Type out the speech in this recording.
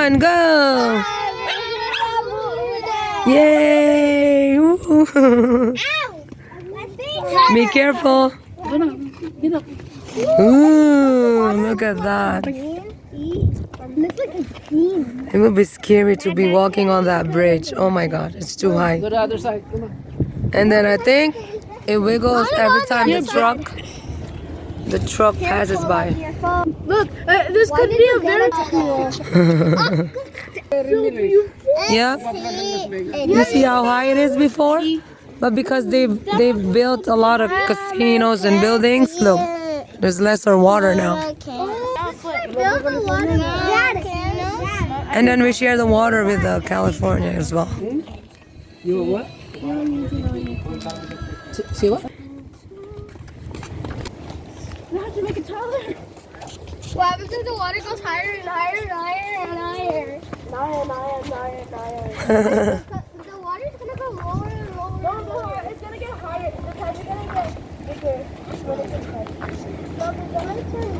1, go! Yay! Woo. Be careful. Ooh, look at that. It would be scary to be walking on that bridge. Oh my god, it's too high. Go to the other side. Come on. And then I think it wiggles every time the truck passes by. Look, this could be a very cool. Yeah. You see how high it is before? But because they've built a lot of casinos and buildings, look, there's lesser water now. And then we share the water with California as well. You want what? See what? We have to make it taller. What happens if the water goes higher and higher and higher and higher? The water's gonna go lower and lower. No, it's gonna get higher. The tides are gonna get bigger when it gets higher. So the tides are